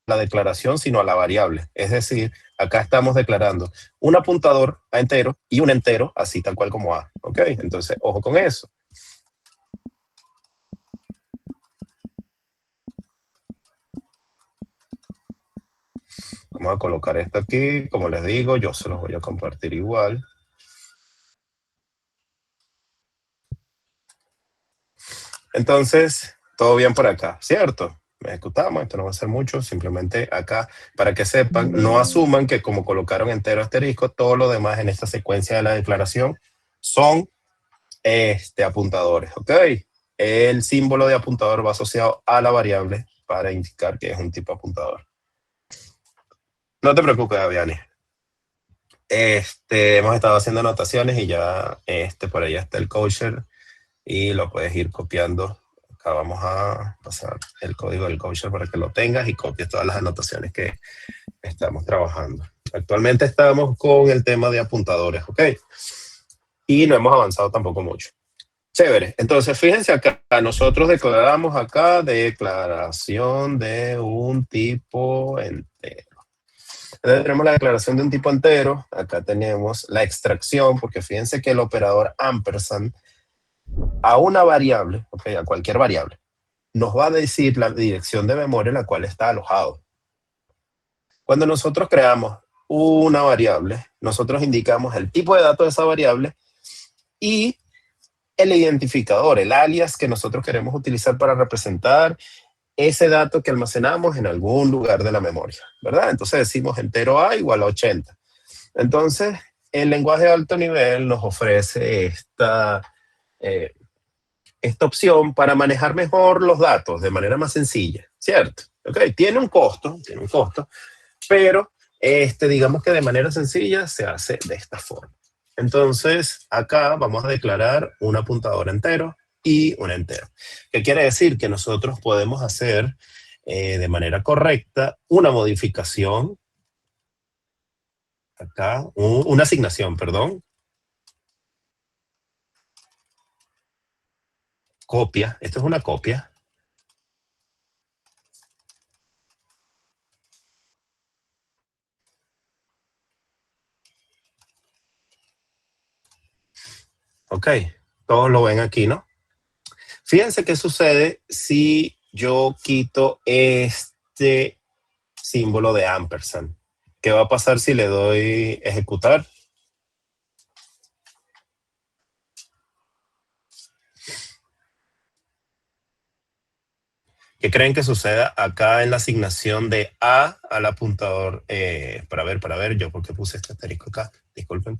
la declaración, sino a la variable. Es decir, acá estamos declarando un apuntador a entero y un entero así tal cual como A. ¿Ok? Entonces, ojo con eso. Vamos a colocar esto aquí. Como les digo, yo se los voy a compartir igual. Entonces, todo bien por acá, ¿cierto? Ejecutamos, esto no va a ser mucho, simplemente acá, para que sepan, no asuman que como colocaron entero asterisco, todo lo demás en esta secuencia de la declaración son apuntadores, ¿ok? El símbolo de apuntador va asociado a la variable para indicar que es un tipo apuntador. No te preocupes, Aviani. Hemos estado haciendo anotaciones y ya por ahí está el coacher y lo puedes ir copiando. Acá vamos a pasar el código del coacher para que lo tengas y copies todas las anotaciones que estamos trabajando. Actualmente estamos con el tema de apuntadores, ¿ok? Y no hemos avanzado tampoco mucho. Chévere. Entonces, fíjense acá, nosotros declaramos acá declaración de un tipo entero. Entonces, tenemos la declaración de un tipo entero. Acá tenemos la extracción, porque fíjense que el operador ampersand a una variable, okay, a cualquier variable, nos va a decir la dirección de memoria en la cual está alojado. Cuando nosotros creamos una variable, nosotros indicamos el tipo de datos de esa variable y el identificador, el alias que nosotros queremos utilizar para representar ese dato que almacenamos en algún lugar de la memoria, ¿verdad? Entonces decimos entero A igual a 80. Entonces, el lenguaje de alto nivel nos ofrece esta opción para manejar mejor los datos de manera más sencilla, ¿cierto? Okay, tiene un costo, pero digamos que de manera sencilla se hace de esta forma. Entonces, acá vamos a declarar un apuntador entero y un entero. ¿Qué quiere decir? Que nosotros podemos hacer de manera correcta una modificación, acá, una asignación, perdón, copia, esto es una copia. Ok, todos lo ven aquí, ¿no? Fíjense qué sucede si yo quito este símbolo de ampersand. ¿Qué va a pasar si le doy ejecutar? ¿Qué creen que suceda acá en la asignación de A al apuntador? Para ver, yo porque puse este asterisco acá, disculpen.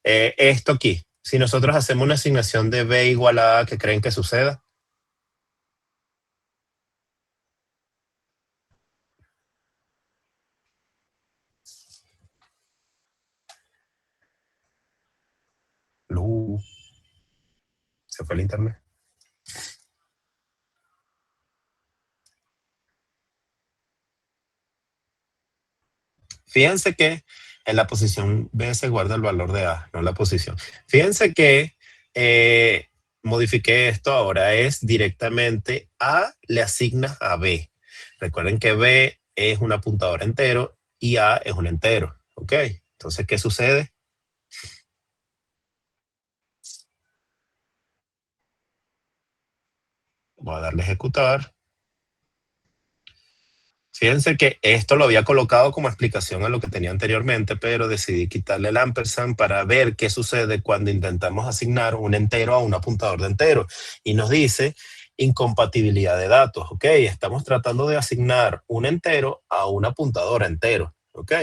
Esto aquí, si nosotros hacemos una asignación de B igual a A, ¿qué creen que suceda? Se fue el internet. Fíjense que en la posición B se guarda el valor de A, no la posición. Fíjense que modifiqué esto ahora, es directamente A le asigna a B. Recuerden que B es un apuntador entero y A es un entero. ¿Ok? Entonces, ¿qué sucede? Voy a darle a ejecutar. Fíjense que esto lo había colocado como explicación a lo que tenía anteriormente, pero decidí quitarle el ampersand para ver qué sucede cuando intentamos asignar un entero a un apuntador de entero. Y nos dice incompatibilidad de datos, ¿ok? Estamos tratando de asignar un entero a un apuntador entero, ¿ok?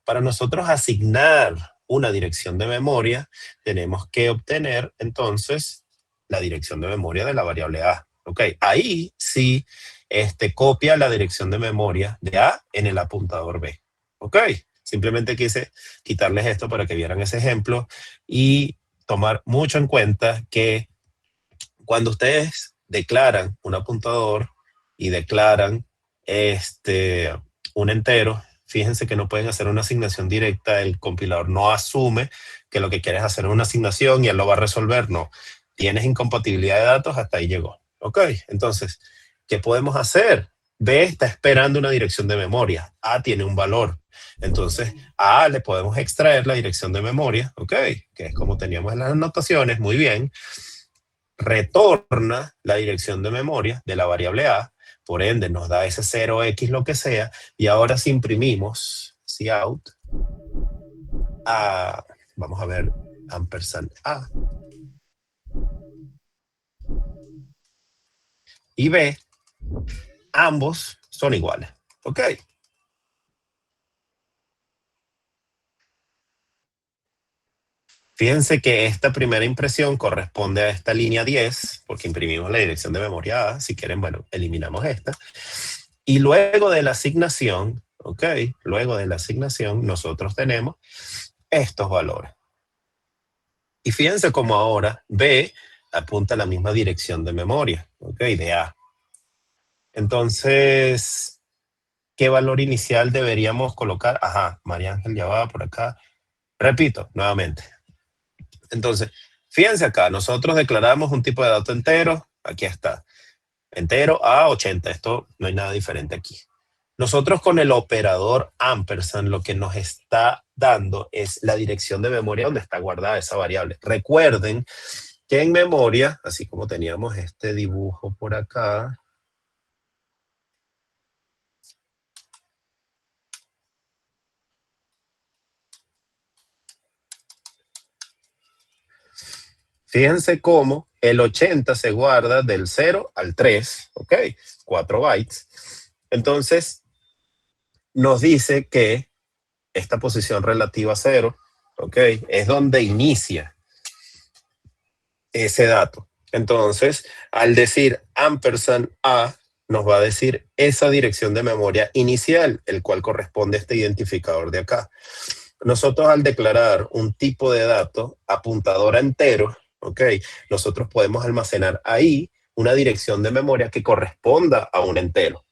Para nosotros asignar una dirección de memoria, tenemos que obtener entonces la dirección de memoria de la variable A, ¿ok? Ahí sí copia la dirección de memoria de A en el apuntador B. ¿Ok? Simplemente quise quitarles esto para que vieran ese ejemplo y tomar mucho en cuenta que cuando ustedes declaran un apuntador y declaran un entero, fíjense que no pueden hacer una asignación directa, el compilador no asume que lo que quieres hacer es una asignación y él lo va a resolver, no. Tienes incompatibilidad de datos, hasta ahí llegó. Ok, entonces, ¿qué podemos hacer? B está esperando una dirección de memoria, A tiene un valor. Entonces, a le podemos extraer la dirección de memoria, ok, que es como teníamos en las anotaciones, muy bien. Retorna la dirección de memoria de la variable A, por ende nos da ese 0x lo que sea, y ahora si imprimimos cout, a, vamos a ver, ampersand A y B, ambos son iguales, ok. Fíjense que esta primera impresión corresponde a esta línea 10, porque imprimimos la dirección de memoria A. Si quieren, bueno, eliminamos esta. Y luego de la asignación, ok, luego de la asignación, nosotros tenemos estos valores. Y fíjense cómo ahora B apunta a la misma dirección de memoria, ok, de A. Entonces, ¿qué valor inicial deberíamos colocar? Ajá, María Ángel ya va por acá. Repito, nuevamente. Entonces, fíjense acá, nosotros declaramos un tipo de dato entero, aquí está, entero a 80, esto no hay nada diferente aquí. Nosotros con el operador ampersand lo que nos está dando es la dirección de memoria donde está guardada esa variable. Recuerden que en memoria, así como teníamos este dibujo por acá, fíjense cómo el 80 se guarda del 0 al 3, ¿ok? 4 bytes. Entonces, nos dice que esta posición relativa a 0, ¿ok? Es donde inicia ese dato. Entonces, al decir ampersand A, nos va a decir esa dirección de memoria inicial, el cual corresponde a este identificador de acá. Nosotros al declarar un tipo de dato apuntador a entero, ¿ok? Nosotros podemos almacenar ahí una dirección de memoria que corresponda a un entero.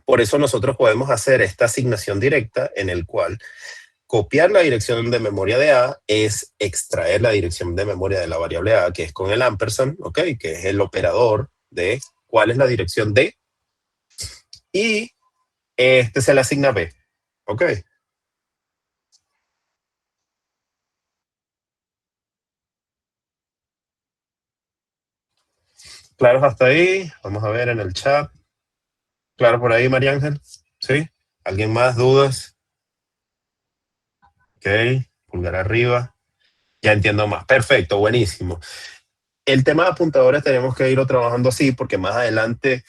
Por eso nosotros podemos hacer esta asignación directa en el cual copiar la dirección de memoria de A es extraer la dirección de memoria de la variable A, que es con el ampersand, ¿ok? Que es el operador de cuál es la dirección de, y este se le asigna B, ¿ok? ¿Claros hasta ahí? Vamos a ver en el chat. ¿Claro por ahí, María Ángel? ¿Sí? ¿Alguien más? ¿Dudas? Ok, pulgar arriba. Ya entiendo más. Perfecto, buenísimo. El tema de apuntadores tenemos que irlo trabajando así porque más adelante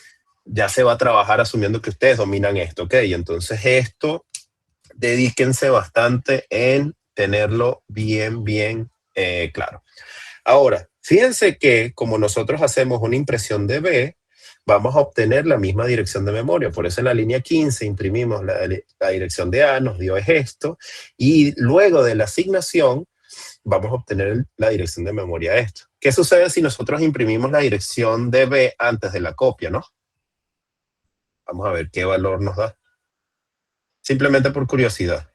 ya se va a trabajar asumiendo que ustedes dominan esto, ¿ok? Entonces esto, dedíquense bastante en tenerlo bien claro. Ahora, fíjense que como nosotros hacemos una impresión de B, vamos a obtener la misma dirección de memoria. Por eso en la línea 15 imprimimos la dirección de A, nos dio esto, y luego de la asignación vamos a obtener la dirección de memoria de esto. ¿Qué sucede si nosotros imprimimos la dirección de B antes de la copia, no? Vamos a ver qué valor nos da. Simplemente por curiosidad.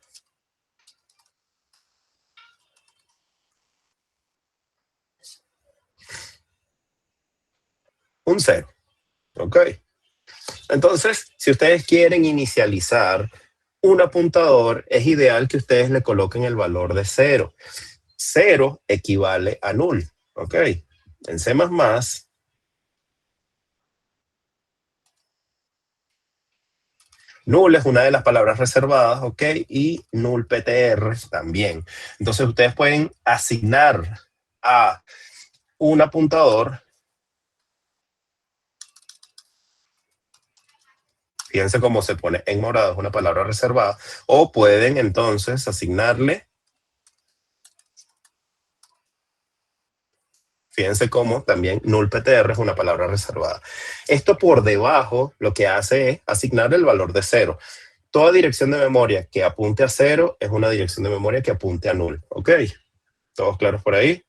Un cero. ¿Ok? Entonces, si ustedes quieren inicializar un apuntador, es ideal que ustedes le coloquen el valor de cero. Cero equivale a null. ¿Ok? En C++, null es una de las palabras reservadas, ¿ok? Y null PTR también. Entonces, ustedes pueden asignar a un apuntador, fíjense cómo se pone en morado, es una palabra reservada, o pueden entonces asignarle, fíjense cómo también null PTR es una palabra reservada. Esto por debajo lo que hace es asignarle el valor de cero. Toda dirección de memoria que apunte a cero es una dirección de memoria que apunte a null. ¿Ok? ¿Todos claros por ahí?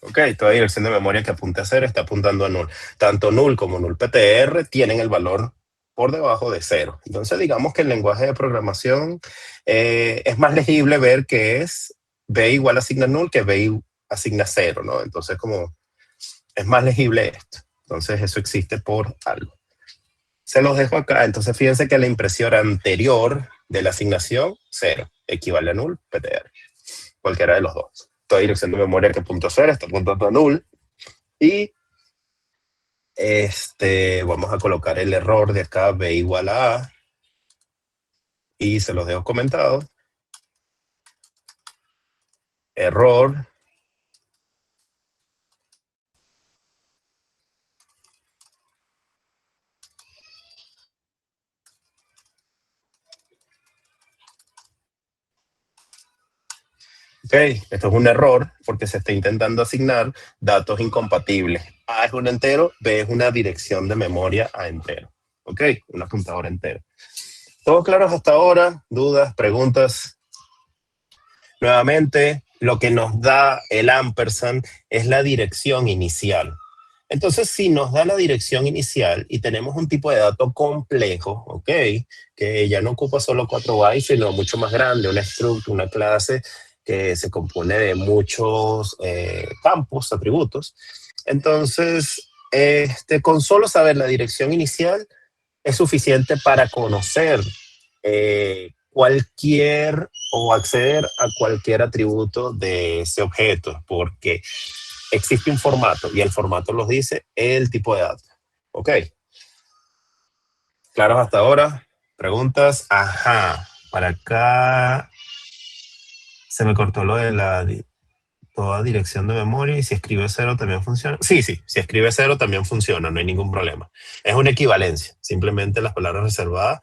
Ok, toda dirección de memoria que apunte a 0 está apuntando a null. Tanto null como nullptr tienen el valor por debajo de 0. Entonces digamos que el lenguaje de programación es más legible ver que es b igual asigna null que b asigna 0, ¿no? Entonces como es más legible esto. Entonces eso existe por algo. Se los dejo acá. Entonces fíjense que la impresión anterior de la asignación 0 equivale a null ptr. Cualquiera de los dos. Toda dirección de memoria que punto 0 está apuntando a null. Y vamos a colocar el error de acá, b igual a a, y se los dejo comentado. Error ok, esto es un error porque se está intentando asignar datos incompatibles. A es un entero, B es una dirección de memoria a entero. Ok, un apuntador entero. ¿Todo claro hasta ahora? ¿Dudas? ¿Preguntas? Nuevamente, lo que nos da el ampersand es la dirección inicial. Entonces, si nos da la dirección inicial y tenemos un tipo de dato complejo, ¿ok? Que ya no ocupa solo 4 bytes, sino mucho más grande, una struct, una clase que se compone de muchos campos, atributos. Entonces, con solo saber la dirección inicial es suficiente para conocer cualquier o acceder a cualquier atributo de ese objeto, porque existe un formato y el formato nos dice el tipo de datos. Ok. ¿Claros hasta ahora? ¿Preguntas? Ajá. Para acá se me cortó lo de toda dirección de memoria y si escribe 0 también funciona. Sí, sí, si escribe 0 también funciona, no hay ningún problema. Es una equivalencia. Simplemente las palabras reservadas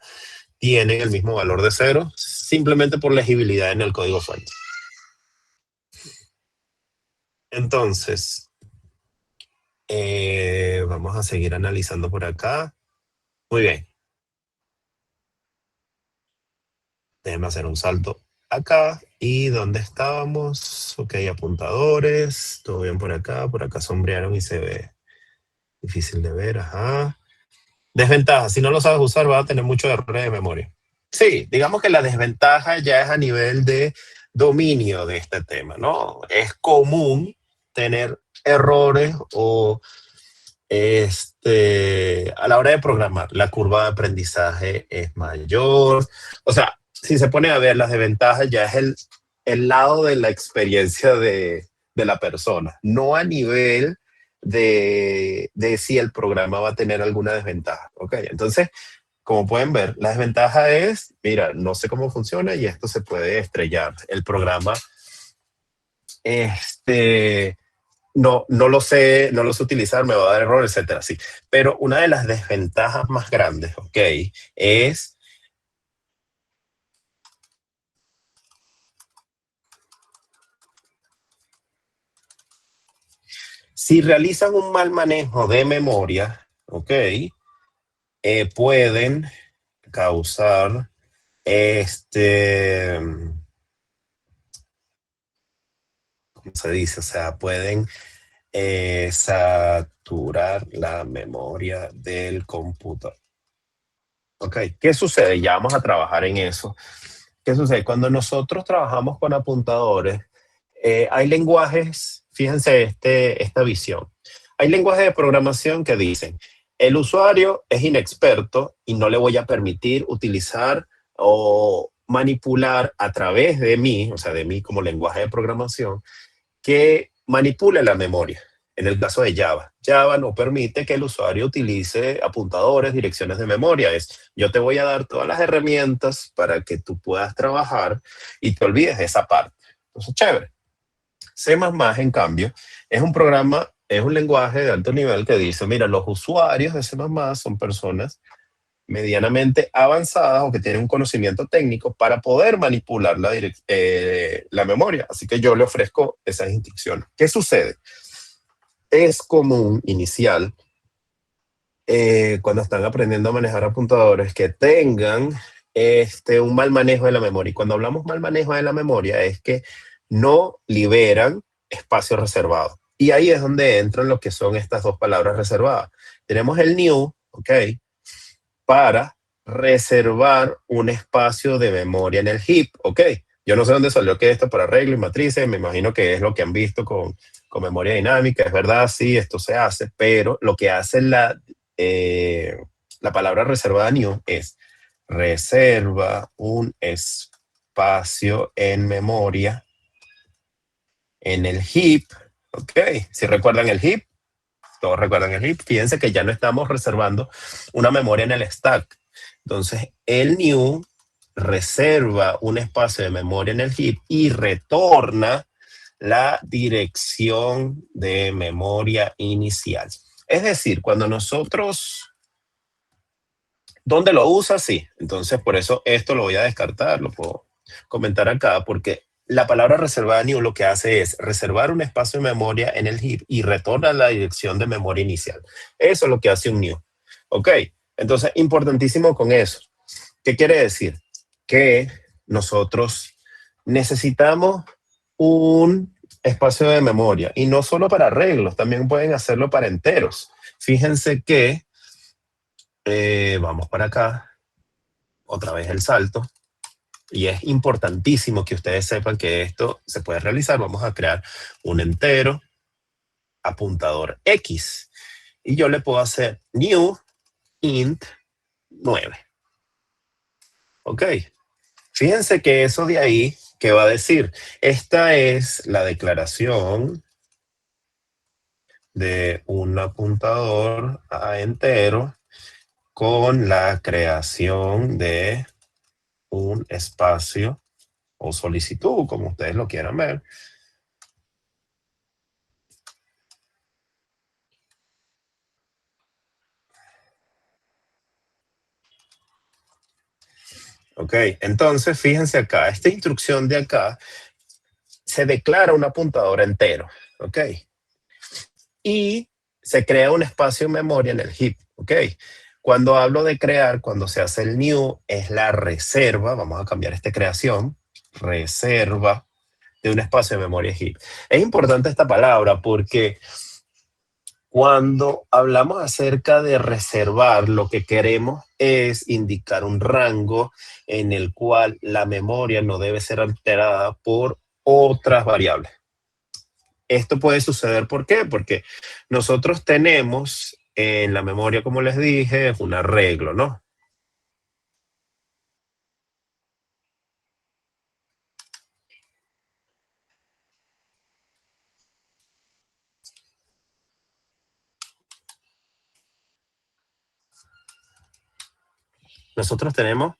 tienen el mismo valor de 0 simplemente por legibilidad en el código fuente. Entonces, vamos a seguir analizando por acá. Muy bien. Déjenme hacer un salto acá. ¿Y dónde estábamos? Ok, apuntadores. Todo bien por acá sombrearon y se ve difícil de ver. Ajá. Desventaja. Si no lo sabes usar, vas a tener muchos errores de memoria. Sí, digamos que la desventaja ya es a nivel de dominio de este tema, ¿no? Es común tener errores o a la hora de programar, la curva de aprendizaje es mayor. O sea, si se pone a ver las desventajas, ya es el lado de la experiencia de la persona, no a nivel de si el programa va a tener alguna desventaja. Ok, entonces, como pueden ver, la desventaja es, mira, no sé cómo funciona y esto se puede estrellar. El programa, no lo sé, no lo sé utilizar, me va a dar error, etcétera, sí. Pero una de las desventajas más grandes, ok, es si realizan un mal manejo de memoria, ok, pueden causar ¿cómo se dice? O sea, pueden saturar la memoria del computador. Ok, ¿qué sucede? Ya vamos a trabajar en eso. ¿Qué sucede? Cuando nosotros trabajamos con apuntadores, hay lenguajes, fíjense esta visión. Hay lenguajes de programación que dicen, el usuario es inexperto y no le voy a permitir utilizar o manipular a través de mí, o sea, de mí como lenguaje de programación, que manipule la memoria. En el caso de Java, Java no permite que el usuario utilice apuntadores, direcciones de memoria. Es, yo te voy a dar todas las herramientas para que tú puedas trabajar y te olvides de esa parte. Entonces, chévere. C++, en cambio, es un programa, es un lenguaje de alto nivel que dice, mira, los usuarios de C++ son personas medianamente avanzadas o que tienen un conocimiento técnico para poder manipular la memoria. Así que yo le ofrezco esas instrucciones. ¿Qué sucede? Es común inicial cuando están aprendiendo a manejar apuntadores que tengan un mal manejo de la memoria. Y cuando hablamos mal manejo de la memoria es que no liberan espacio reservado. Y ahí es donde entran lo que son estas dos palabras reservadas. Tenemos el new, ¿ok? Para reservar un espacio de memoria en el heap, ¿ok? Yo no sé dónde salió que esto para arreglo y matrices, me imagino que es lo que han visto con memoria dinámica, es verdad, sí, esto se hace, pero lo que hace la palabra reservada new es reserva un espacio en memoria en el heap, ¿ok? Si recuerdan el heap, todos recuerdan el heap, fíjense que ya no estamos reservando una memoria en el stack. Entonces, el new reserva un espacio de memoria en el heap y retorna la dirección de memoria inicial. Es decir, cuando nosotros... ¿Dónde lo usa? Sí. Entonces, por eso esto lo voy a descartar, lo puedo comentar acá, porque la palabra reservada new lo que hace es reservar un espacio de memoria en el heap y retorna la dirección de memoria inicial. Eso es lo que hace un new. Ok, entonces, importantísimo con eso. ¿Qué quiere decir? Que nosotros necesitamos un espacio de memoria y no solo para arreglos, también pueden hacerlo para enteros. Fíjense que vamos para acá, otra vez el salto, y es importantísimo que ustedes sepan que esto se puede realizar. Vamos a crear un entero apuntador X y yo le puedo hacer new int 9. Ok, fíjense que eso de ahí, ¿qué va a decir? Esta es la declaración de un apuntador a entero con la creación de un espacio o solicitud, como ustedes lo quieran ver. Ok, entonces fíjense acá, esta instrucción de acá se declara un apuntador entero, ok, y se crea un espacio en memoria en el heap, ok. Cuando hablo de crear, cuando se hace el new, es la reserva, vamos a cambiar esta creación, reserva de un espacio de memoria heap. Es importante esta palabra porque cuando hablamos acerca de reservar, lo que queremos es indicar un rango en el cual la memoria no debe ser alterada por otras variables. Esto puede suceder, ¿por qué? Porque nosotros tenemos en la memoria, como les dije, un arreglo, ¿no? Nosotros tenemos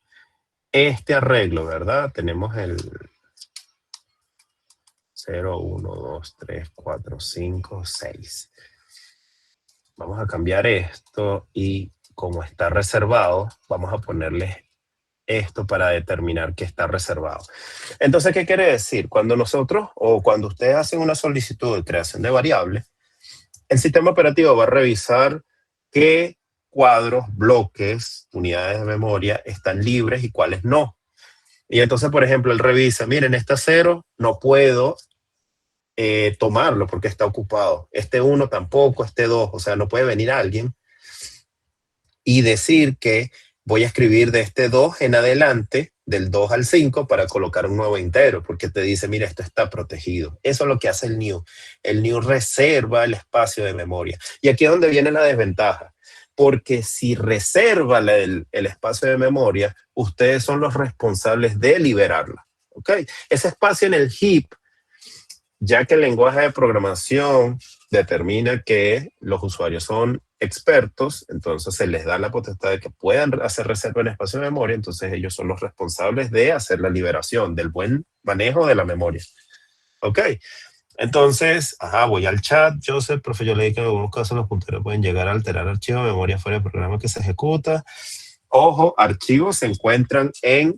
este arreglo, ¿verdad? Tenemos el 0, 1, 2, 3, 4, 5, 6. Vamos a cambiar esto y como está reservado, vamos a ponerle esto para determinar que está reservado. Entonces, ¿qué quiere decir? Cuando nosotros o cuando ustedes hacen una solicitud de creación de variables, el sistema operativo va a revisar qué cuadros, bloques, unidades de memoria están libres y cuáles no. Y entonces, por ejemplo, él revisa, miren, este 0 no puedo tomarlo porque está ocupado. Este 1 tampoco, este 2, o sea, no puede venir alguien y decir que voy a escribir de este 2 en adelante, del 2 al 5, para colocar un nuevo entero, porque te dice, mira, esto está protegido. Eso es lo que hace el new. El new reserva el espacio de memoria. Y aquí es donde viene la desventaja, porque si reserva el espacio de memoria, ustedes son los responsables de liberarla. ¿Ok? Ese espacio en el heap, ya que el lenguaje de programación determina que los usuarios son expertos, entonces se les da la potestad de que puedan hacer reserva en espacio de memoria, entonces ellos son los responsables de hacer la liberación, del buen manejo de la memoria. ¿Ok? Entonces, voy al chat. Joseph, profe, yo leí que en algunos casos los punteros pueden llegar a alterar archivos de memoria fuera del programa que se ejecuta. Ojo, archivos se encuentran en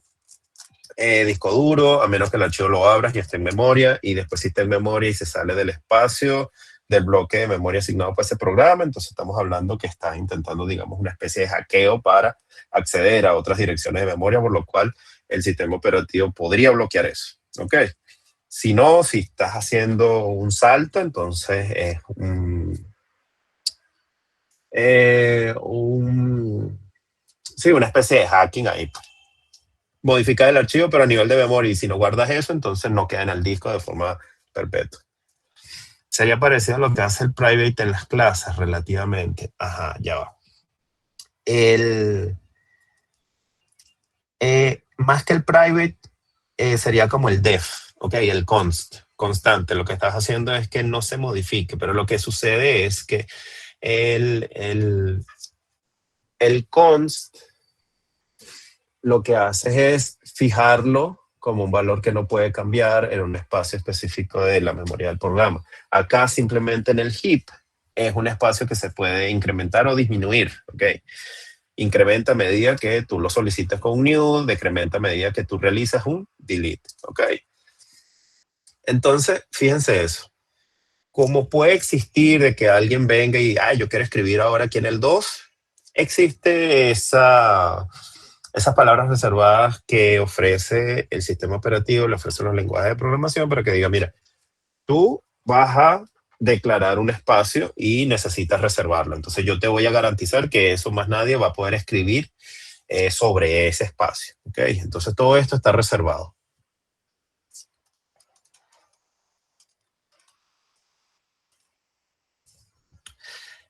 disco duro, a menos que el archivo lo abras y esté en memoria, y después si está en memoria y se sale del espacio del bloque de memoria asignado para ese programa, entonces estamos hablando que estás intentando, digamos, una especie de hackeo para acceder a otras direcciones de memoria, por lo cual el sistema operativo podría bloquear eso. ¿Ok? Si no, si estás haciendo un salto, entonces es sí, una especie de hacking ahí. Modificar el archivo, pero a nivel de memoria. Y si no guardas eso, entonces no queda en el disco de forma perpetua. Sería parecido a lo que hace el private en las clases, relativamente. Ajá, ya va. Más que el private, sería como el def, ¿ok? El constante. Lo que estás haciendo es que no se modifique, pero lo que sucede es que el const lo que hace es fijarlo como un valor que no puede cambiar en un espacio específico de la memoria del programa. Acá simplemente en el heap es un espacio que se puede incrementar o disminuir, ¿ok? Incrementa a medida que tú lo solicitas con un new, decrementa a medida que tú realizas un delete, ¿ok? Entonces, fíjense eso. Como puede existir de que alguien venga y, yo quiero escribir ahora aquí en el 2, existe esas palabras reservadas que ofrece el sistema operativo, le ofrece los lenguajes de programación para que diga, mira, tú vas a declarar un espacio y necesitas reservarlo. Entonces yo te voy a garantizar que eso más nadie va a poder escribir sobre ese espacio. ¿Okay? Entonces todo esto está reservado.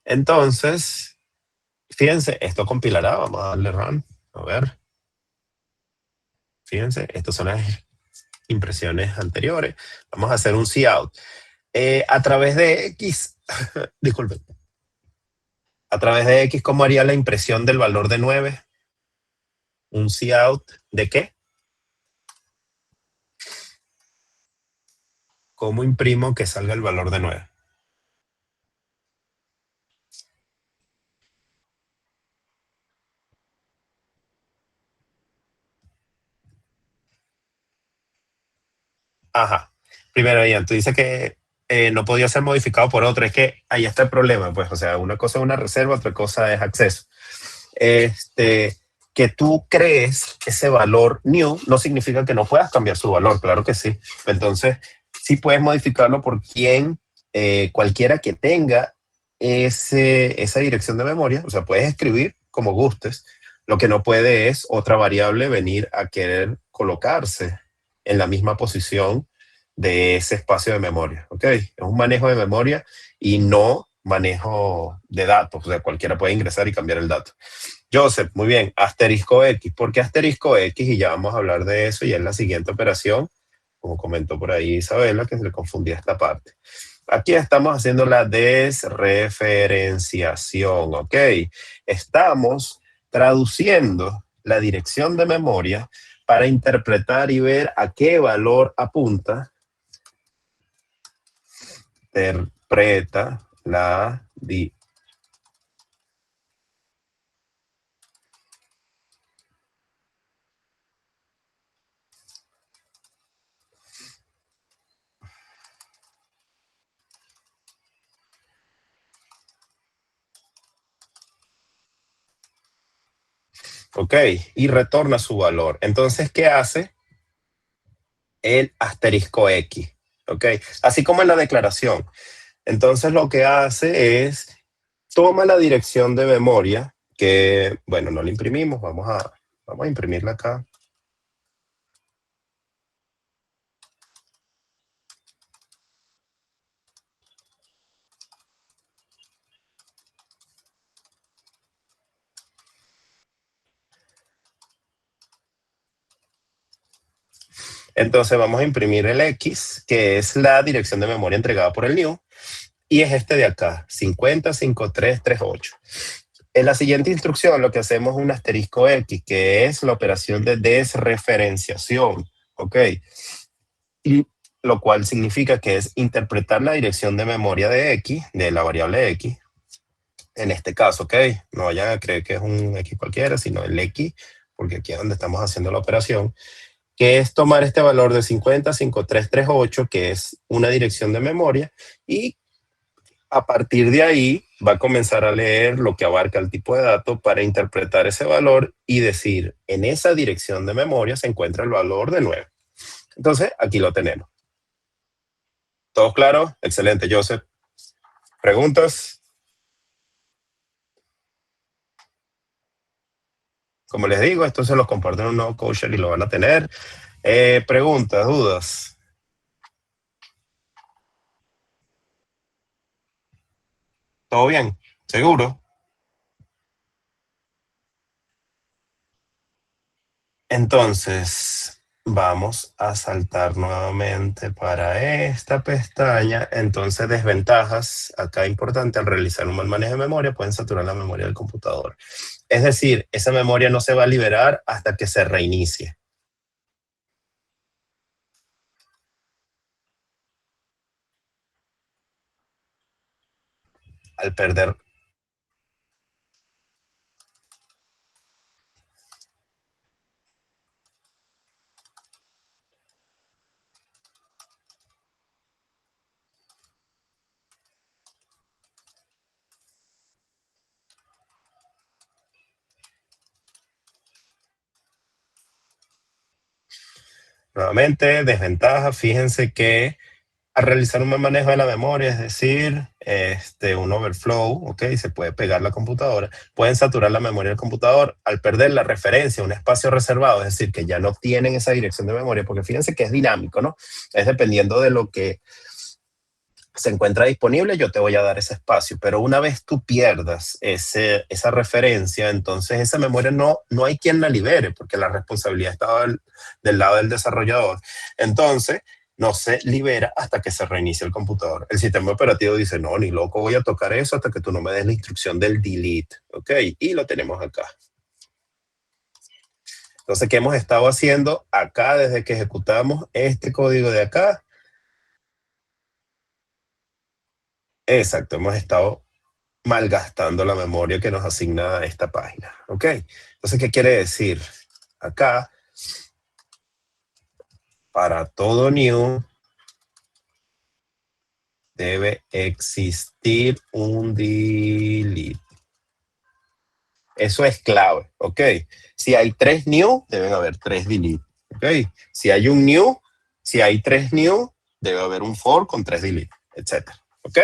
Entonces, fíjense, esto compilará. Vamos a darle run. A ver. Fíjense, estas son las impresiones anteriores. Vamos a hacer un cout. A través de X, disculpen. A través de X, ¿cómo haría la impresión del valor de 9? ¿Un cout de qué? ¿Cómo imprimo que salga el valor de 9? Ajá. Primero, Ian, tú dices que no podía ser modificado por otro. Es que ahí está el problema, pues. O sea, una cosa es una reserva, otra cosa es acceso. Que tú crees ese valor new no significa que no puedas cambiar su valor, claro que sí. Entonces, sí puedes modificarlo por quien, cualquiera que tenga esa dirección de memoria. O sea, puedes escribir como gustes. Lo que no puede es otra variable venir a querer colocarse en la misma posición de ese espacio de memoria. ¿Ok? Es un manejo de memoria y no manejo de datos. O sea, cualquiera puede ingresar y cambiar el dato. Joseph, muy bien. Asterisco X. ¿Por qué asterisco X? Y ya vamos a hablar de eso y es la siguiente operación, como comentó por ahí Isabela, que se le confundía esta parte. Aquí estamos haciendo la desreferenciación, ¿ok? Estamos traduciendo la dirección de memoria para interpretar y ver a qué valor apunta. Interpreta la ¿ok? Y retorna su valor. Entonces, ¿qué hace? El asterisco X, ¿ok? Así como en la declaración. Entonces, lo que hace es, toma la dirección de memoria, que, bueno, no la imprimimos, vamos a imprimirla acá. Entonces vamos a imprimir el X, que es la dirección de memoria entregada por el new, y es este de acá, 505338. En la siguiente instrucción lo que hacemos es un asterisco X, que es la operación de desreferenciación, ¿ok? Y lo cual significa que es interpretar la dirección de memoria de X, de la variable X, en este caso, ¿ok? No vayan a creer que es un X cualquiera, sino el X, porque aquí es donde estamos haciendo la operación, que es tomar este valor de 505338, que es una dirección de memoria, y a partir de ahí va a comenzar a leer lo que abarca el tipo de dato para interpretar ese valor y decir, en esa dirección de memoria se encuentra el valor de 9. Entonces, aquí lo tenemos. ¿Todo claro? Excelente, Joseph. ¿Preguntas? Como les digo, esto se los comparto en un nuevo coacher y lo van a tener. Preguntas, dudas. ¿Todo bien? ¿Seguro? Entonces, vamos a saltar nuevamente para esta pestaña. Entonces, desventajas. Acá importante, al realizar un mal manejo de memoria, pueden saturar la memoria del computador. Es decir, esa memoria no se va a liberar hasta que se reinicie. Al perder. Nuevamente, desventaja. Fíjense que al realizar un mal manejo de la memoria, es decir, un overflow, ¿ok? Se puede pegar la computadora, pueden saturar la memoria del computador al perder la referencia a un espacio reservado, es decir, que ya no tienen esa dirección de memoria, porque fíjense que es dinámico, ¿no? Es dependiendo de lo que se encuentra disponible, yo te voy a dar ese espacio, pero una vez tú pierdas esa referencia, entonces esa memoria no hay quien la libere, porque la responsabilidad estaba del lado del desarrollador. Entonces, no se libera hasta que se reinicie el computador. El sistema operativo dice, no, ni loco voy a tocar eso hasta que tú no me des la instrucción del delete, ¿ok? Y lo tenemos acá. Entonces, ¿qué hemos estado haciendo acá desde que ejecutamos este código de acá? Exacto, hemos estado malgastando la memoria que nos asigna esta página, ¿ok? Entonces, ¿qué quiere decir? Acá, para todo new, debe existir un delete. Eso es clave, ¿ok? Si hay 3 new, deben haber 3 delete, ¿ok? Si hay un new, si hay 3 new, debe haber un for con 3 delete, etc. ¿Ok?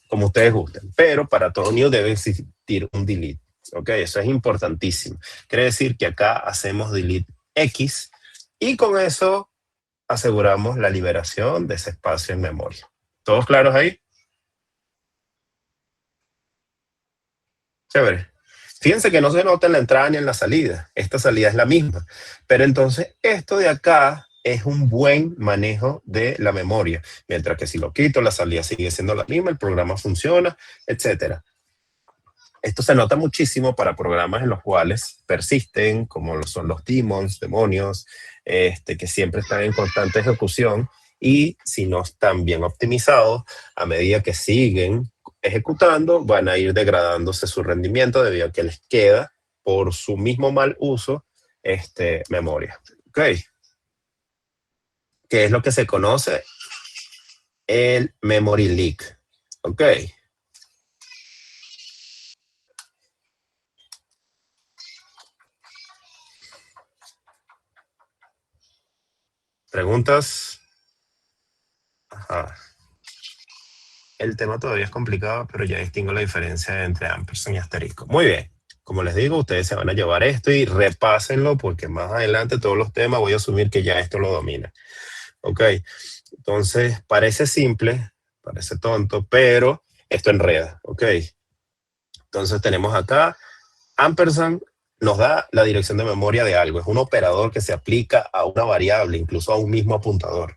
Como ustedes gusten. Pero para todo new debe existir un delete. ¿Ok? Eso es importantísimo. Quiere decir que acá hacemos delete X y con eso aseguramos la liberación de ese espacio en memoria. ¿Todos claros ahí? Chévere. Fíjense que no se nota en la entrada ni en la salida. Esta salida es la misma. Pero entonces esto de acá es un buen manejo de la memoria. Mientras que si lo quito, la salida sigue siendo la misma, el programa funciona, etcétera. Esto se nota muchísimo para programas en los cuales persisten, como lo son los demonios, que siempre están en constante ejecución y si no están bien optimizados, a medida que siguen ejecutando, van a ir degradándose su rendimiento debido a que les queda, por su mismo mal uso, memoria. ¿Ok? Que es lo que se conoce el memory leak. ¿Ok? ¿Preguntas? Ajá. El tema todavía es complicado, pero ya distingo la diferencia entre ampersand y asterisco. Muy bien. Como les digo, ustedes se van a llevar esto y repásenlo porque más adelante todos los temas voy a asumir que ya esto lo domina. Ok. Entonces, parece simple, parece tonto, pero esto enreda. Ok. Entonces tenemos acá, ampersand nos da la dirección de memoria de algo. Es un operador que se aplica a una variable, incluso a un mismo apuntador.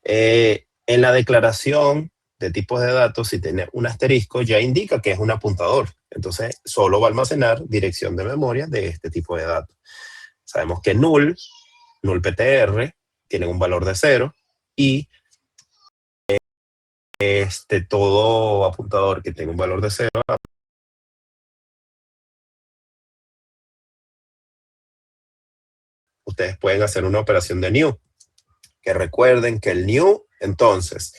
En la declaración de tipos de datos, si tiene un asterisco, ya indica que es un apuntador. Entonces, solo va a almacenar dirección de memoria de este tipo de datos. Sabemos que null ptr, tiene un valor de 0 y todo apuntador que tenga un valor de 0, ustedes pueden hacer una operación de new. Que recuerden que el new, entonces,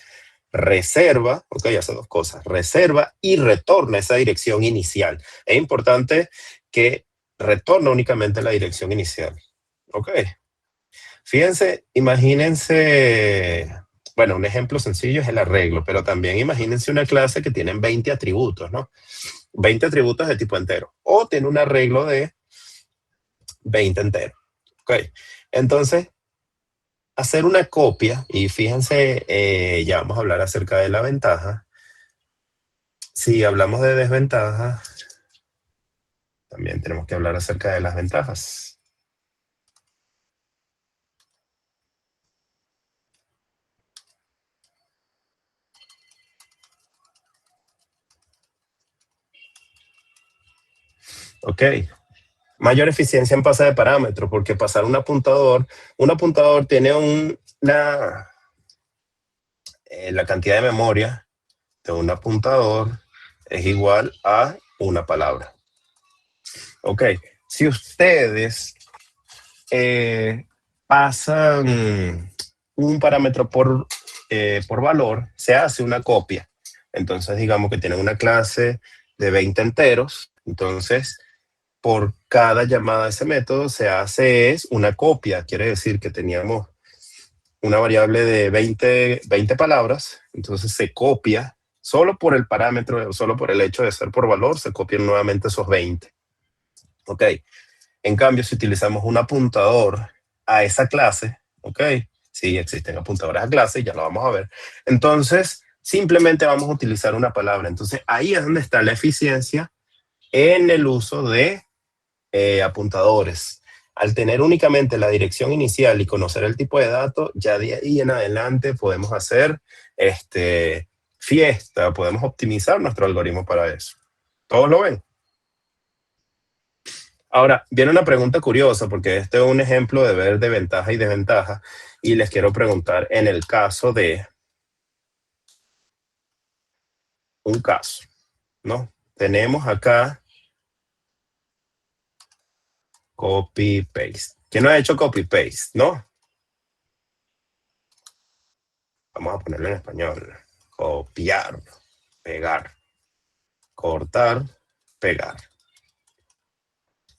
reserva, ok, hace dos cosas, reserva y retorna esa dirección inicial. Es importante que retorne únicamente la dirección inicial, ok. Fíjense, imagínense Bueno, un ejemplo sencillo es el arreglo, pero también imagínense una clase que tienen 20 atributos, ¿no? 20 atributos de tipo entero. O tiene un arreglo de 20 enteros. Ok. Entonces, hacer una copia, y fíjense, ya vamos a hablar acerca de la ventaja. Si hablamos de desventaja, también tenemos que hablar acerca de las ventajas. Ok. Mayor eficiencia en pase de parámetros, porque pasar un apuntador tiene la cantidad de memoria de un apuntador es igual a una palabra. Ok, si ustedes pasan un parámetro por valor, se hace una copia. Entonces, digamos que tienen una clase de 20 enteros, entonces por cada llamada a ese método se hace es una copia. Quiere decir que teníamos una variable de 20 palabras, entonces se copia solo por el parámetro, solo por el hecho de ser por valor, se copian nuevamente esos 20. Ok, en cambio, si utilizamos un apuntador a esa clase, ok, sí existen apuntadores a clase, ya lo vamos a ver, entonces simplemente vamos a utilizar una palabra. Entonces ahí es donde está la eficiencia en el uso de apuntadores. Al tener únicamente la dirección inicial y conocer el tipo de datos, ya de ahí en adelante podemos hacer fiesta, podemos optimizar nuestro algoritmo para eso. ¿Todos lo ven? Ahora, viene una pregunta curiosa, porque este es un ejemplo de ver de ventaja y desventaja, y les quiero preguntar en el caso de un caso, ¿no? Tenemos acá copy-paste. ¿Quién no ha hecho copy-paste, no? Vamos a ponerlo en español. Copiar, pegar, cortar, pegar.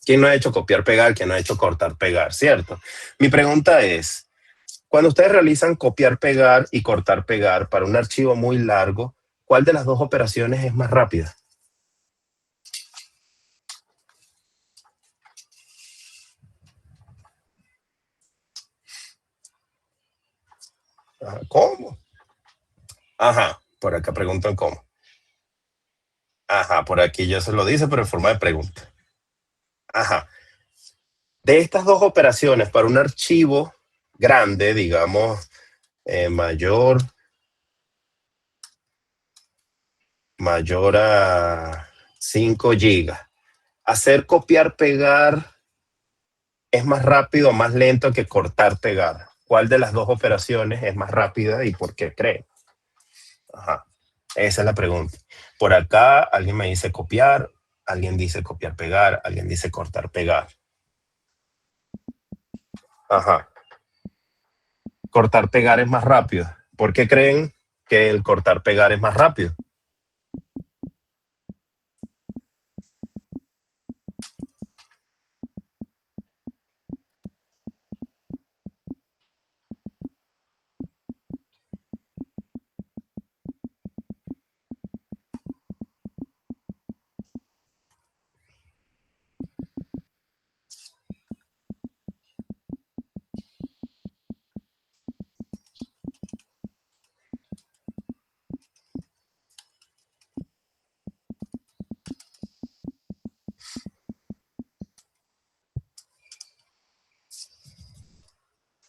¿Quién no ha hecho copiar, pegar? ¿Quién no ha hecho cortar, pegar? ¿Cierto? Mi pregunta es, cuando ustedes realizan copiar, pegar y cortar, pegar para un archivo muy largo, ¿cuál de las dos operaciones es más rápida? Ajá, ¿cómo? Ajá, por acá preguntan cómo. Ajá, por aquí ya se lo dice, pero en forma de pregunta. Ajá. De estas dos operaciones, para un archivo grande, digamos, mayor, mayor a 5 gigas, hacer copiar, pegar es más rápido o más lento que cortar, pegar. ¿Cuál de las dos operaciones es más rápida y por qué creen? Ajá. Esa es la pregunta. Por acá alguien me dice copiar, alguien dice copiar, pegar, alguien dice cortar, pegar. Ajá. Cortar, pegar es más rápido. ¿Por qué creen que el cortar, pegar es más rápido?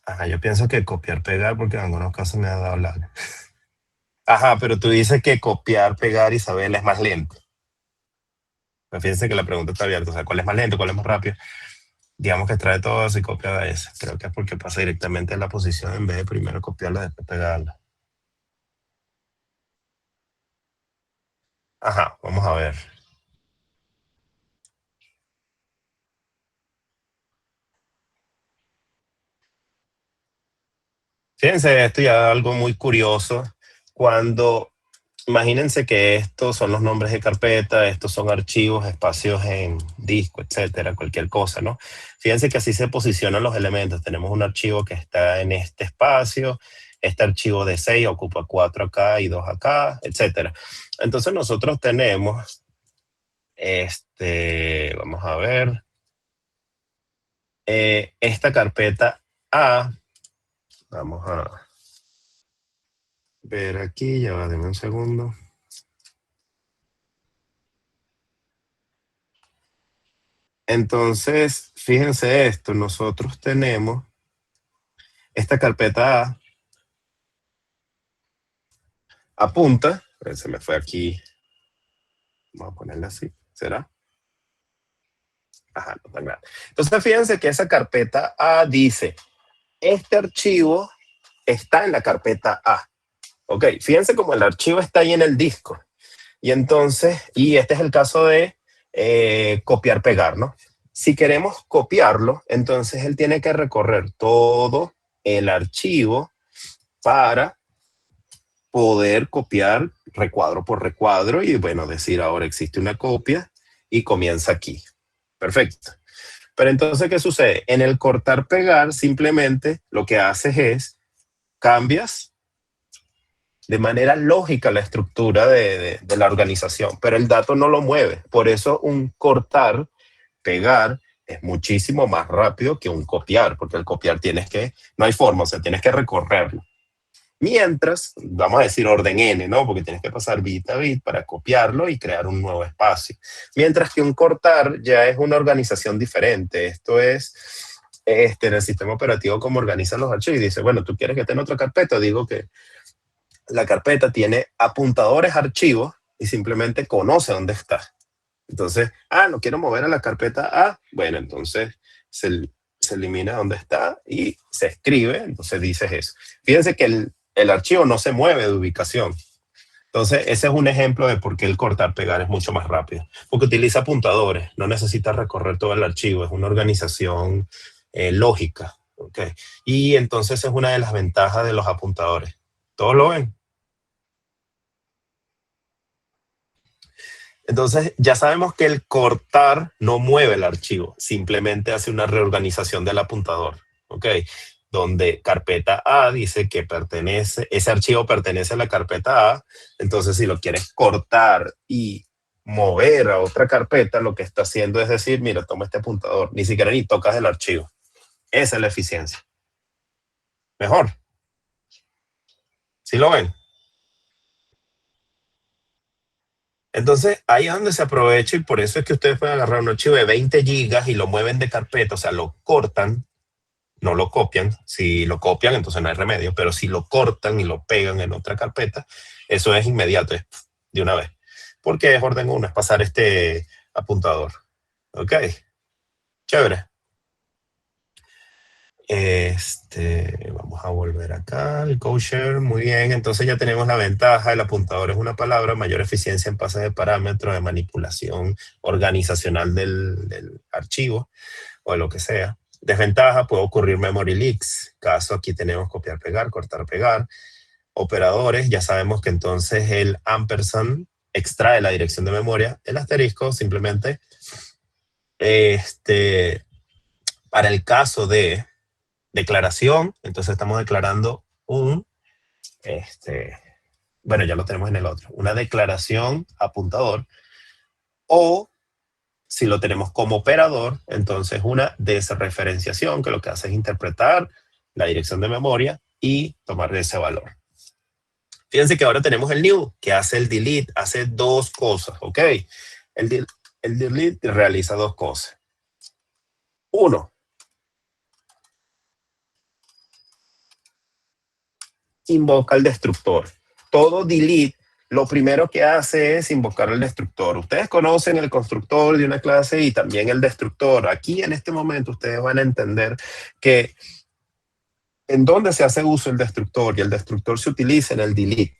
Ajá, yo pienso que copiar, pegar, porque en algunos casos me ha dado la... Ajá, pero tú dices que copiar, pegar, Isabel, es más lento. Pues fíjense que la pregunta está abierta, o sea, ¿cuál es más lento, cuál es más rápido? Digamos que extrae todo eso y copia de esa. Creo que es porque pasa directamente a la posición en vez de primero copiarla, después pegarla. Ajá, vamos a ver. Fíjense, esto ya es algo muy curioso. Cuando Imagínense que estos son los nombres de carpeta, estos son archivos, espacios en disco, etcétera, cualquier cosa, ¿no? Fíjense que así se posicionan los elementos. Tenemos un archivo que está en este espacio, este archivo de 6 ocupa 4 acá y 2 acá, etcétera. Entonces nosotros tenemos, vamos a ver, esta carpeta A, vamos a ver aquí, ya va, deme un segundo. Entonces, fíjense esto, nosotros tenemos esta carpeta A, apunta, se me fue aquí, vamos a ponerla así, ¿será? Ajá, no tan grande. Entonces, fíjense que esa carpeta A dice, este archivo está en la carpeta A. Ok, fíjense como el archivo está ahí en el disco. Y entonces, y este es el caso de copiar-pegar, ¿no? Si queremos copiarlo, entonces él tiene que recorrer todo el archivo para poder copiar recuadro por recuadro y, bueno, decir ahora existe una copia y comienza aquí. Perfecto. Pero entonces, ¿qué sucede? En el cortar-pegar, simplemente lo que haces es cambias de manera lógica la estructura de la organización, pero el dato no lo mueve. Por eso un cortar, pegar, es muchísimo más rápido que un copiar, porque el copiar tienes que, no hay forma, o sea, tienes que recorrerlo. Mientras, vamos a decir orden n, ¿no? Porque tienes que pasar bit a bit para copiarlo y crear un nuevo espacio. Mientras que un cortar ya es una organización diferente. Esto es en el sistema operativo como organizan los archivos. Y dice, bueno, tú quieres que esté en otra carpeta, digo que la carpeta tiene apuntadores archivos y simplemente conoce dónde está. Entonces, no quiero mover a la carpeta A. Bueno, entonces se elimina dónde está y se escribe. Entonces dices eso. Fíjense que el archivo no se mueve de ubicación. Entonces, ese es un ejemplo de por qué el cortar-pegar es mucho más rápido. Porque utiliza apuntadores, no necesita recorrer todo el archivo, es una organización lógica. ¿Okay? Y entonces es una de las ventajas de los apuntadores. ¿Todos lo ven? Entonces, ya sabemos que el cortar no mueve el archivo, simplemente hace una reorganización del apuntador, ¿ok? Donde carpeta A dice que pertenece, ese archivo pertenece a la carpeta A, entonces si lo quieres cortar y mover a otra carpeta, lo que está haciendo es decir, mira, toma este apuntador, ni siquiera ni tocas el archivo. Esa es la eficiencia. Mejor. ¿Sí lo ven? Entonces, ahí es donde se aprovecha y por eso es que ustedes pueden agarrar un archivo de 20 gigas y lo mueven de carpeta, o sea, lo cortan, no lo copian. Si lo copian, entonces no hay remedio, pero si lo cortan y lo pegan en otra carpeta, eso es inmediato, es de una vez. Porque es orden 1, es pasar este apuntador. Ok, chévere. Vamos a volver acá, el co-share, muy bien, entonces ya tenemos la ventaja, el apuntador es una palabra, mayor eficiencia en pases de parámetros, de manipulación organizacional del archivo o de lo que sea. Desventaja, puede ocurrir memory leaks, caso aquí tenemos copiar, pegar, cortar, pegar. Operadores, ya sabemos que entonces el ampersand extrae la dirección de memoria, el asterisco simplemente, para el caso de declaración, entonces estamos declarando bueno, ya lo tenemos en el otro, una declaración apuntador, o si lo tenemos como operador, entonces una desreferenciación, que lo que hace es interpretar la dirección de memoria y tomar ese valor. Fíjense que ahora tenemos el new, que hace el delete, hace dos cosas, ¿ok? El delete realiza dos cosas. Uno, invoca el destructor. Todo delete lo primero que hace es invocar el destructor. Ustedes conocen el constructor de una clase y también el destructor. Aquí en este momento ustedes van a entender que en dónde se hace uso el destructor, y el destructor se utiliza en el delete.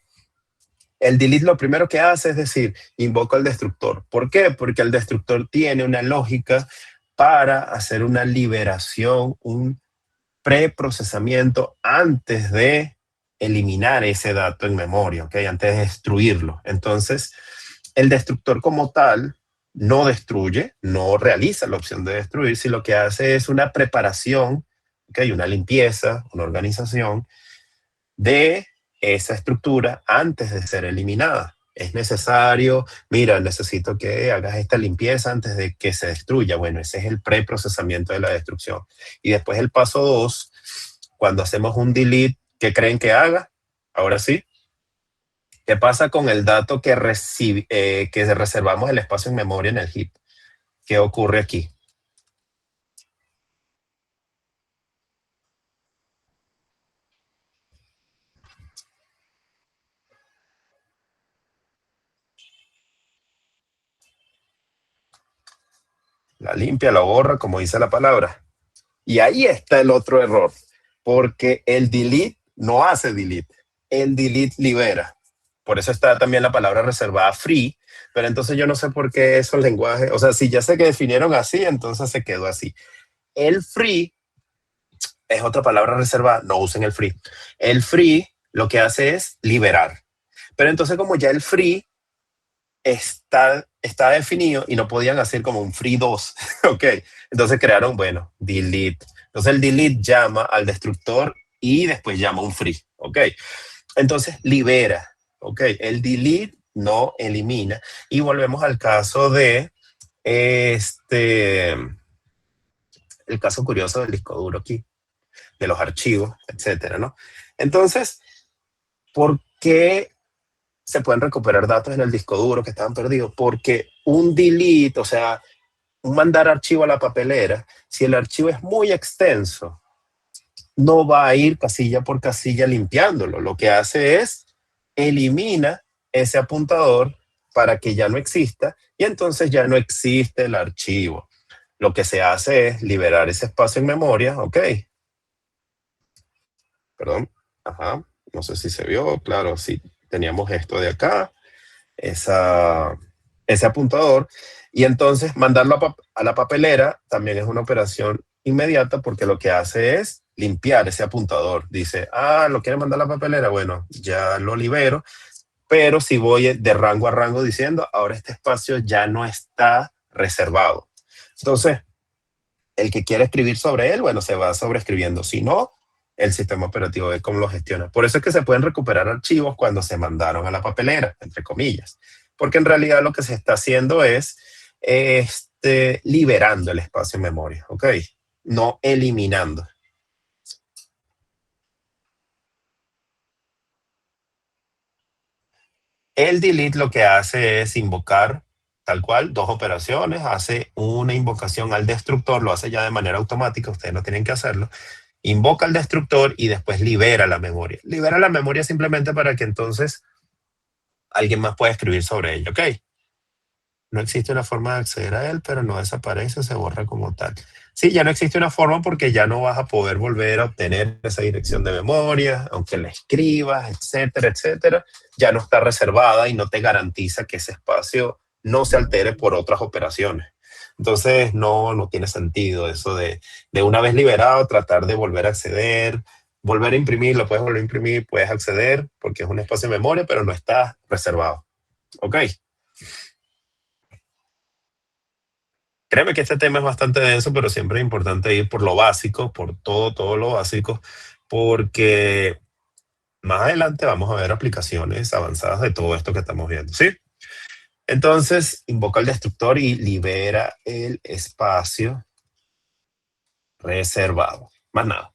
El delete lo primero que hace es decir, invoca el destructor. ¿Por qué? Porque el destructor tiene una lógica para hacer una liberación, un preprocesamiento antes de eliminar ese dato en memoria, ¿ok? Antes de destruirlo. Entonces, el destructor como tal no destruye, no realiza la opción de destruir, si lo que hace es una preparación, ¿ok? Una limpieza, una organización de esa estructura antes de ser eliminada. Es necesario, mira, necesito que hagas esta limpieza antes de que se destruya. Bueno, ese es el preprocesamiento de la destrucción. Y después el paso 2, cuando hacemos un delete, ¿qué creen que haga? Ahora sí, ¿qué pasa con el dato que reservamos el espacio en memoria en el heap? ¿Qué ocurre aquí? La limpia, la borra, como dice la palabra. Y ahí está el otro error, porque el delete no hace delete, el delete libera. Por eso está también la palabra reservada free, pero entonces yo no sé por qué esos lenguajes, o sea, si ya sé que definieron así, entonces se quedó así. El free es otra palabra reservada, no usen el free. El free lo que hace es liberar. Pero entonces como ya el free está definido y no podían hacer como un free 2, ok. Entonces crearon, bueno, delete. Entonces el delete llama al destructor y después llama un free, ok. Entonces libera, ok. El delete no elimina. Y volvemos al caso de el caso curioso del disco duro aquí, de los archivos, etcétera, ¿no? Entonces, ¿por qué se pueden recuperar datos en el disco duro que estaban perdidos? Porque un delete, o sea, un mandar archivo a la papelera, si el archivo es muy extenso, no va a ir casilla por casilla limpiándolo. Lo que hace es elimina ese apuntador para que ya no exista y entonces ya no existe el archivo. Lo que se hace es liberar ese espacio en memoria, ok, perdón, ajá, no sé si se vio, claro, sí, teníamos esto de acá, esa, ese apuntador, y entonces mandarlo a la papelera también es una operación inmediata porque lo que hace es limpiar ese apuntador. Dice, lo quiere mandar a la papelera, bueno, ya lo libero, pero si voy de rango a rango diciendo, ahora este espacio ya no está reservado. Entonces, el que quiere escribir sobre él, bueno, se va sobreescribiendo. Si no, el sistema operativo ve cómo lo gestiona. Por eso es que se pueden recuperar archivos cuando se mandaron a la papelera, entre comillas. Porque en realidad lo que se está haciendo es liberando el espacio en memoria, ¿ok? No eliminando. El delete lo que hace es invocar tal cual dos operaciones, hace una invocación al destructor, lo hace ya de manera automática, ustedes no tienen que hacerlo, invoca al destructor y después libera la memoria. Libera la memoria simplemente para que entonces alguien más pueda escribir sobre ella, ¿ok? No existe una forma de acceder a él, pero no desaparece, se borra como tal. Sí, ya no existe una forma porque ya no vas a poder volver a obtener esa dirección de memoria, aunque la escribas, etcétera, etcétera, ya no está reservada y no te garantiza que ese espacio no se altere por otras operaciones. Entonces, no tiene sentido eso de una vez liberado, tratar de volver a acceder, volver a imprimir, lo puedes volver a imprimir, puedes acceder porque es un espacio de memoria, pero no está reservado. ¿Ok? Créeme que este tema es bastante denso, pero siempre es importante ir por lo básico, por todo lo básico, porque más adelante vamos a ver aplicaciones avanzadas de todo esto que estamos viendo, ¿sí? Entonces, invoca al destructor y libera el espacio reservado. Más nada.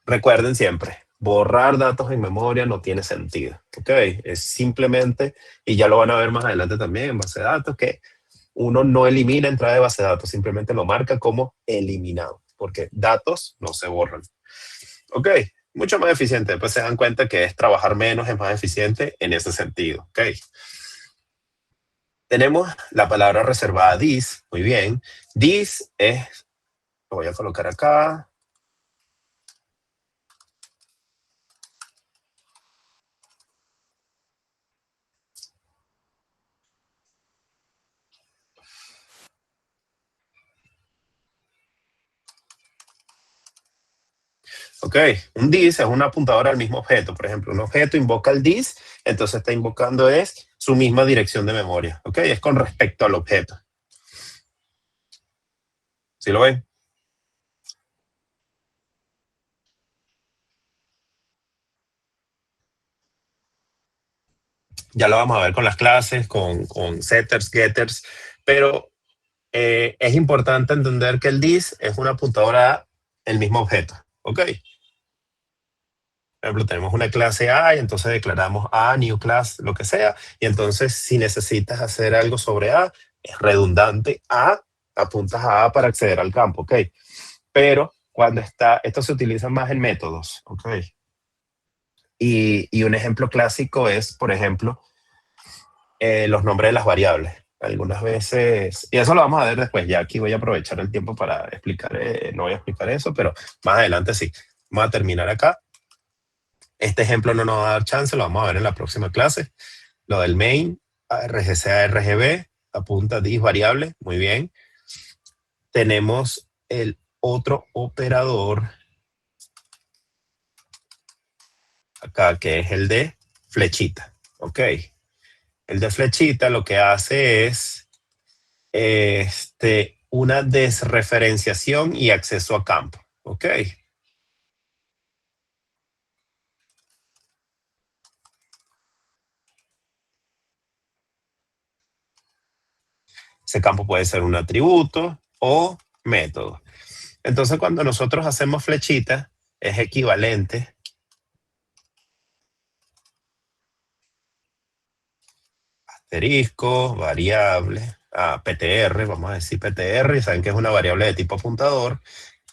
Recuerden siempre, borrar datos en memoria no tiene sentido, ¿ok? Es simplemente, y ya lo van a ver más adelante también en base de datos, que uno no elimina entrada de base de datos, simplemente lo marca como eliminado, porque datos no se borran. Ok, mucho más eficiente. Después se dan cuenta que es trabajar menos, es más eficiente en ese sentido. Ok, tenemos la palabra reservada this, muy bien. This es, lo voy a colocar acá. Ok, Ok, un this es una apuntadora al mismo objeto. Por ejemplo, un objeto invoca el this, entonces está invocando es su misma dirección de memoria. Ok, es con respecto al objeto. ¿Sí lo ven? Ya lo vamos a ver con las clases, con setters, getters, pero es importante entender que el this es una apuntadora al mismo objeto. Ok. Por ejemplo, tenemos una clase A y entonces declaramos A, new class, lo que sea. Y entonces, si necesitas hacer algo sobre A, es redundante A, apuntas a A para acceder al campo, ¿ok? Pero cuando está, esto se utiliza más en métodos, ¿ok? Y un ejemplo clásico es, por ejemplo, los nombres de las variables. Algunas veces, y eso lo vamos a ver después, ya aquí voy a aprovechar el tiempo para explicar, no voy a explicar eso, pero más adelante sí. Vamos a terminar acá. Este ejemplo no nos va a dar chance, lo vamos a ver en la próxima clase. Lo del main, RGC a RGB, apunta dis variable, muy bien. Tenemos el otro operador acá, que es el de flechita. Ok. El de flechita lo que hace es una desreferenciación y acceso a campo. Ok. Ese campo puede ser un atributo o método. Entonces, cuando nosotros hacemos flechita, es equivalente asterisco, variable, PTR, vamos a decir PTR, y saben que es una variable de tipo apuntador,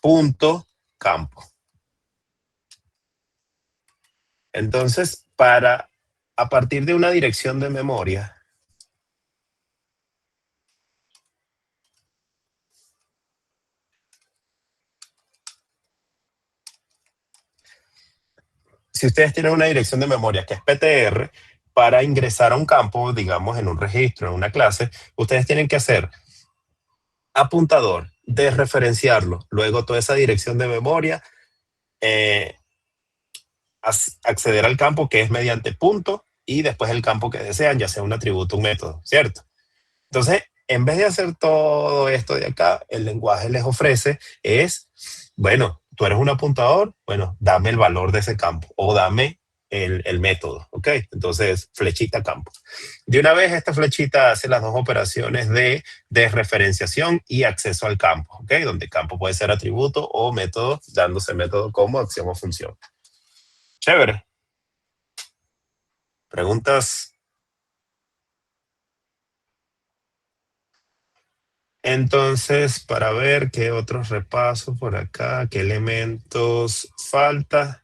punto campo. Entonces, a partir de una dirección de memoria, si ustedes tienen una dirección de memoria que es PTR, para ingresar a un campo, digamos en un registro, en una clase, ustedes tienen que hacer apuntador, desreferenciarlo, luego toda esa dirección de memoria, eh, acceder al campo que es mediante punto y después el campo que desean, ya sea un atributo o un método, ¿cierto? Entonces, en vez de hacer todo esto de acá, el lenguaje les ofrece es, bueno, tú eres un apuntador, bueno, dame el valor de ese campo o dame el método, ¿ok? Entonces, flechita campo. De una vez, esta flechita hace las dos operaciones de desreferenciación y acceso al campo, ¿ok? Donde campo puede ser atributo o método, dándose método como acción o función. Chévere. Preguntas. Entonces, para ver qué otros repasos por acá, qué elementos falta.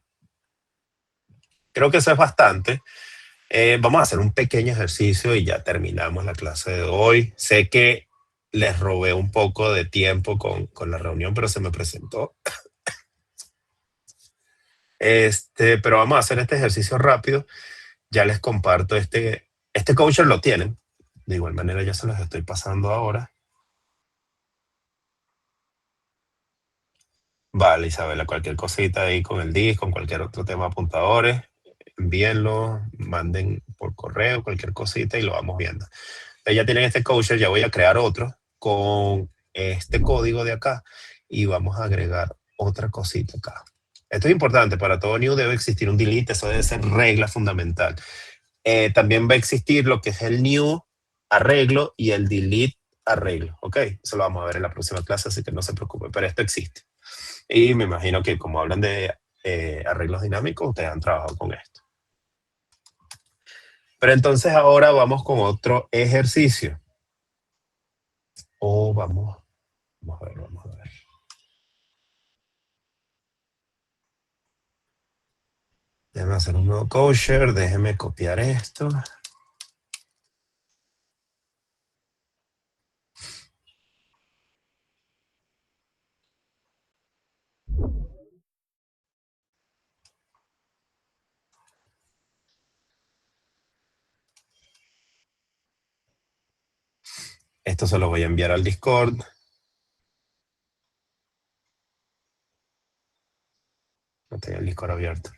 Creo que eso es bastante. Vamos a hacer un pequeño ejercicio y ya terminamos la clase de hoy. Sé que les robé un poco de tiempo con la reunión, pero se me presentó. Pero vamos a hacer este ejercicio rápido. Ya les comparto este coacher lo tienen. De igual manera ya se los estoy pasando ahora. Vale, Isabela, cualquier cosita ahí con el disco, con cualquier otro tema apuntadores, envíenlo, manden por correo, cualquier cosita y lo vamos viendo. Entonces ya tienen este coacher, ya voy a crear otro con este código de acá y vamos a agregar otra cosita acá. Esto es importante, para todo new debe existir un delete, eso debe ser regla fundamental. También va a existir lo que es el new arreglo y el delete arreglo, ¿ok? Eso lo vamos a ver en la próxima clase, así que no se preocupe, pero esto existe. Y me imagino que como hablan de arreglos dinámicos, ustedes han trabajado con esto. Pero entonces ahora vamos con otro ejercicio. O vamos a ver, vamos a ver. Déjenme hacer un nuevo kosher, déjenme copiar esto. Esto se lo voy a enviar al Discord. tenía el Discord abierto.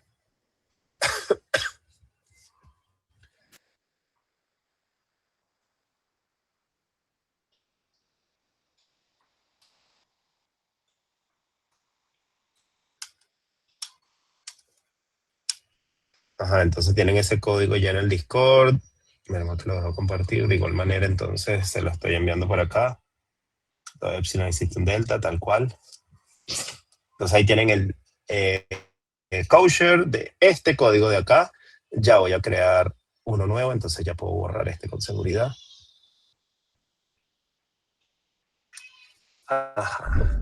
Ajá, entonces tienen ese código ya en el Discord. Mira, te lo dejo compartir. De igual manera, entonces se lo estoy enviando por acá. Todo Epsilon existe un delta, tal cual. Entonces ahí tienen el kosher de este código de acá. Ya voy a crear uno nuevo, entonces ya puedo borrar este con seguridad. Ajá.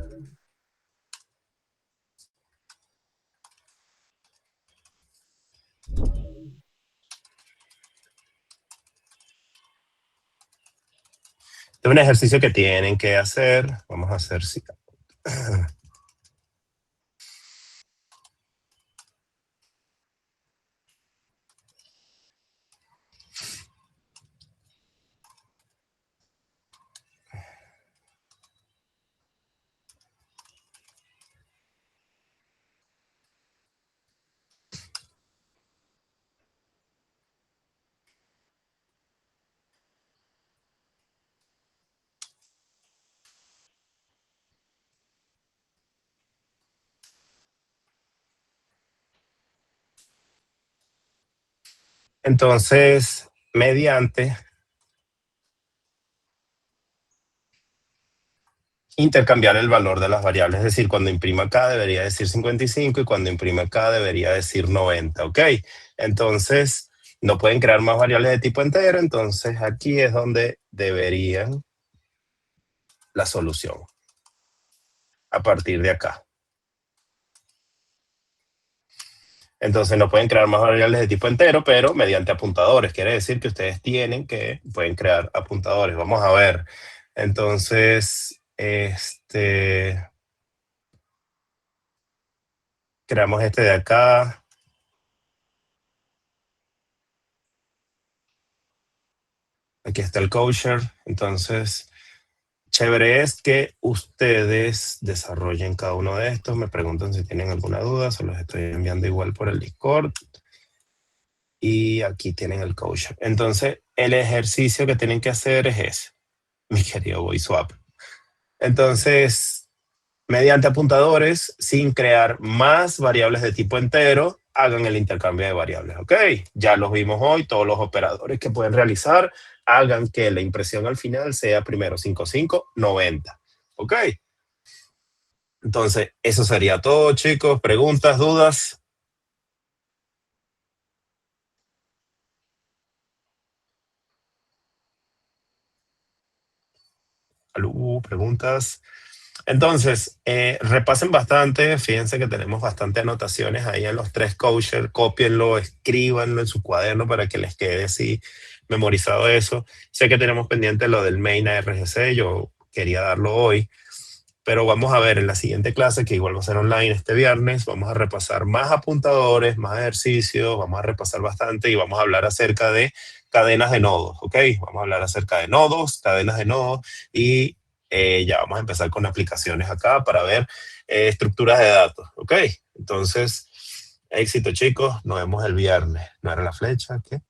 Es un ejercicio que tienen que hacer. Vamos a hacer. Entonces, mediante intercambiar el valor de las variables, es decir, cuando imprima acá debería decir 55 y cuando imprima acá debería decir 90, ¿ok? Entonces, no pueden crear más variables de tipo entero, entonces aquí es donde deberían la solución, a partir de acá. Entonces no pueden crear más variables de tipo entero, pero mediante apuntadores. Quiere decir que ustedes pueden crear apuntadores. Vamos a ver. Entonces, creamos este de acá. Aquí está el kosher. Entonces, chévere es que ustedes desarrollen cada uno de estos. Me preguntan si tienen alguna duda. Se los estoy enviando igual por el Discord. Y aquí tienen el kosher. Entonces, el ejercicio que tienen que hacer es ese, mi querido VoiceSwap. Entonces, mediante apuntadores, sin crear más variables de tipo entero, hagan el intercambio de variables, ¿ok? Ya los vimos hoy, todos los operadores que pueden realizar, hagan que la impresión al final sea primero 55, 90, ¿ok? Entonces, eso sería todo, chicos. ¿Preguntas, dudas? ¿Preguntas? Entonces, repasen bastante, fíjense que tenemos bastante anotaciones ahí en los tres kosher, cópienlo, escríbanlo en su cuaderno para que les quede así memorizado eso. Sé que tenemos pendiente lo del main ARGC, yo quería darlo hoy, pero vamos a ver en la siguiente clase, que igual va a ser online este viernes, vamos a repasar más apuntadores, más ejercicios, vamos a repasar bastante y vamos a hablar acerca de cadenas de nodos, ¿ok? Vamos a hablar acerca de nodos, cadenas de nodos y ya vamos a empezar con aplicaciones acá para ver estructuras de datos, ¿ok? Entonces, éxito chicos, nos vemos el viernes. ¿No era la flecha? ¿Qué?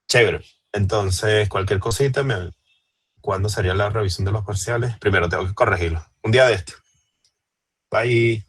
Chévere. Entonces, cualquier cosita, ¿cuándo sería la revisión de los parciales? Primero tengo que corregirlo. Un día de esto. Bye.